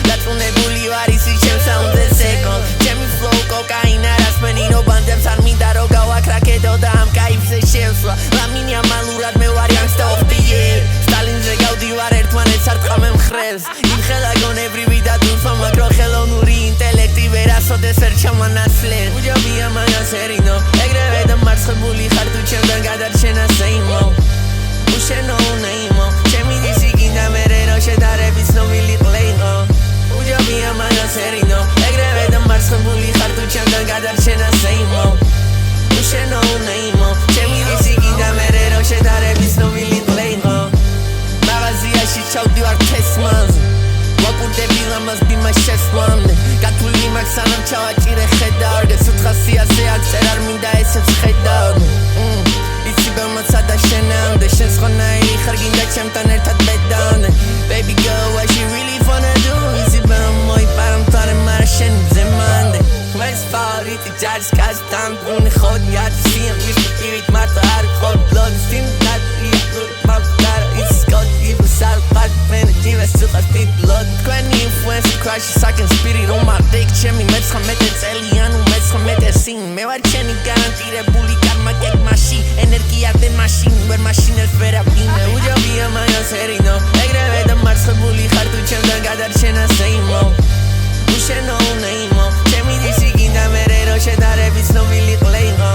დაწუნებული ვარ ისი ჩემს საუნდებს ეკო ჩემი flow კოკაინა რასმენინო ბანდებს არ მინდა რომ გავაქრაკედო და ამ კაიფზე შევსვა ლამინი ამალურად მე ვარ youngster of the year სტალინზე გავდივარ ერთმანეთს არ ტყავენ მხრელს იმხელა გონებრივი და დულფა მაგრამ ხელოვნური ინტელექტი ვერასოდეს ვერ ჩამანაცვლეს უჯობია მაგას ერინო ეგრევე და მარცხებული ხარ თუ ჩემთან გადარჩენა სეიმო უშენო უნეიმო ჩემი დისი გინდა მერე რო შედარებით ცნობილი ყლეიყო უჯობია მაგას ერინო ეგრევე და მარცხებული ხარ თუ ჩემთან გადარჩენა სეიმო უშენო უნეიმო ჩემი დისი გინდა მერე რო შედარებით ცნობილი ყლეიყო მაღაზიაში ჩავდივარ თესმაზე ვაკურდები ლამაზ ბიმა შესვლამდე გათვლილი მაქვს სანამ ჩავაჭირე ხედავ გასუთხასიაზე აქცერ არ მინდა ესეც ხედავ იცი ბევრმოცა და შენამდე შენს ხონაირი ხარ გინდა ჩემთან ერთად ბედავდე baby girl what you really wanna do იცი ბევრ მოიპარა მთვარე მარა შენ ზემამდე ხვენს ფავორიტი ჯარის კაცთან ბრუნი ხოდი აციან მისკივით მარტო არ ხოდ ბლოდის თიმ დატია მავდარა იცი სკოდი იბუსალ პარტ მენე ჯივეს სუყარ ტიტლოდ თქვენი influence crash second spirit on my dick ჩემი მე-19 წელიან მე-19 სინ მე ვარ ჩემი გარანტირებული კარმა გეგმაში ენერგია და მაშინ ვერ მაშინებს ვერავინე უჯობია მაგას ერინო ეგრევე და მარცხებული ხარ თუ ჩემთან გადარჩენა სეიმო უშენო უნეიმო ჩემი დისი გინდა მერე რო შედარებით ცნობილი ყლეიყო